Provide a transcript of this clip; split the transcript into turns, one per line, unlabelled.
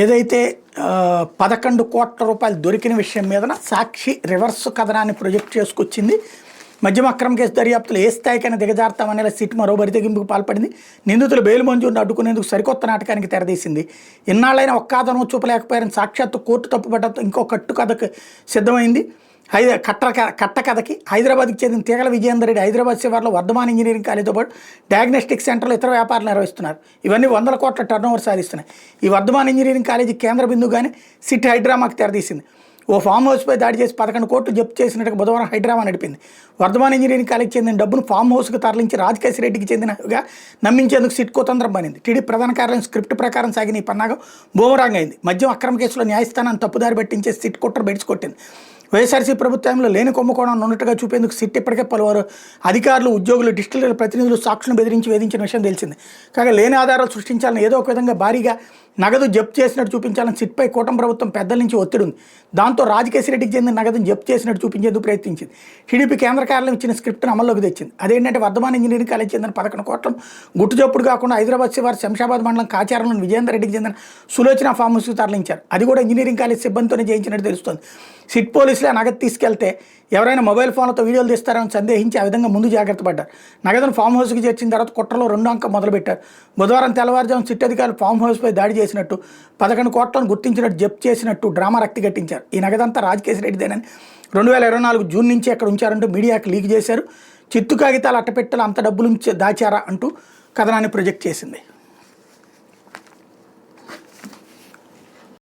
ఏదైతే 11 కోట్ల రూపాయలు దొరికిన విషయం మీదన సాక్షి రివర్స్ కథనాన్ని ప్రొజెక్ట్ చేసుకొచ్చింది. మద్యం అక్రమ కేసు దర్యాప్తులు ఏ స్థాయికైనా దిగజారుతామనేలా సిట్ మరో బరితెగింపుకు పాల్పడింది. నిందితులు బెయిల్ మంజూరును అడ్డుకునేందుకు సరికొత్త నాటకానికి తెరదీసింది. ఇన్నాళ్ళైనా ఒక్క ఆధారం చూపలేకపోయారని సాక్షాత్తు కోర్టు తప్పుపడ్డంతో ఇంకో కట్టుకథకు సిద్ధమైంది. కథకి హైదరాబాద్కి చెందిన తీగల విజయేందర్ రెడ్డి హైదరాబాద్ శివార్లో వర్ధమాన్ ఇంజనీరింగ్ కాలేజీతో పాటు డయాగ్నోస్టిక్ సెంటర్లో ఇతర వ్యాపారాలు నిర్వహిస్తున్నారు. ఇవన్నీ 100 కోట్ల టర్నోవర్ సాధిస్తున్నాయి. ఈ వర్ధమాన్ ఇంజనీరింగ్ కాలేజీ కేంద్ర బిందువుగానే సిట్ హైడ్రామాకి తెరదీసింది. ఓ ఫామ్ హౌస్పై దాడి చేసి 11 కోట్లు జప్తు చేసినట్టుగా బుధవారం హైడ్రామా నడిపింది. వర్ధమాన్ ఇంజనీరింగ్ కాలేజీకి చెందిన డబ్బును ఫామ్ హౌస్కు తరలించి రాజకేశ్ రెడ్డికి చెందినగా నమ్మించేందుకు సిట్ కుతంత్రం పనింది. టీడీపీ ప్రధాన కార్యాలయం స్క్రిప్ట్ ప్రకారం సాగిన ఈ పన్నాగం బూమరాంగ్ అయింది. మద్యం అక్రమ కేసులో న్యాయస్థానాన్ని తప్పుదారి పట్టించే సిట్ కుట్ర బెడిచికొట్టింది. వైఎస్ఆర్సీ ప్రభుత్వంలో లేని కుంభకోణం ఉన్నట్టుగా చూపేందుకు సిట్ ఇప్పటికే పలువురు అధికారులు, ఉద్యోగులు, డిస్టిలరీ ప్రతినిధులు సాక్షులను బెదిరించి వేధించిన విషయం తెలిసింది. కాగా లేని ఆధారాలు సృష్టించాలని ఏదో ఒక విధంగా భారీగా నగదు జప్తు చేసినట్టు చూపించాలని సిట్పై కూటమి ప్రభుత్వం పెద్దల నుంచి ఒత్తిడి ఉంది. దాంతో రాజకేశ్ రెడ్డికి చెందిన నగదును జప్తు చేసినట్టు చూపించేందుకు ప్రయత్నించింది. టీడీపీ కేంద్ర కార్యాలయం ఇచ్చిన స్క్రిప్ట్ను అమల్లోకి తెచ్చింది. అదేంటంటే వర్ధమాన్ ఇంజనీరింగ్ కాలేజ్ చెందిన 11 కోట్లను గుట్టుచప్పుడు కాకుండా హైదరాబాద్ శివారు శంషాబాద్ మండలం కాచారంలోని విజయేందర్ రెడ్డికి చెందిన సులోచన ఫామ్ హౌస్కు తరలించారు. అది కూడా ఇంజనీరింగ్ కాలేజ్ సిబ్బందితోనే చేయించినట్టు తెలుస్తోంది. సిట్ పోలీసులే నగదు తీసుకెళ్తే ఎవరైనా మొబైల్ ఫోన్లతో వీడియోలు తీస్తారని సందేహించి ఆ విధంగా ముందు జాగ్రత్త పడ్డారు. నగదును ఫామ్ హౌస్కి చేర్చిన తర్వాత కుట్రలో 2 అంకం మొదలుపెట్టారు. బుధవారం తెల్లవారుజాము సిట్ అధికారులు ఫామ్ హౌస్పై దాడి చేసినట్టు, 11 కోట్లను గుర్తించినట్టు, జప్తు చేసినట్టు డ్రామా రక్తి గట్టించారు. ఈ నగదంతా రాజకేశ్ రెడ్డిదేనని 2024 జూన్ నుంచి అక్కడ ఉంచారంటూ మీడియాకు లీక్ చేశారు. చిత్తు కాగితాలు అట్టపెట్టెలు అంత డబ్బులు దాచారా అంటూ కథనాన్ని ప్రొజెక్ట్ చేసింది.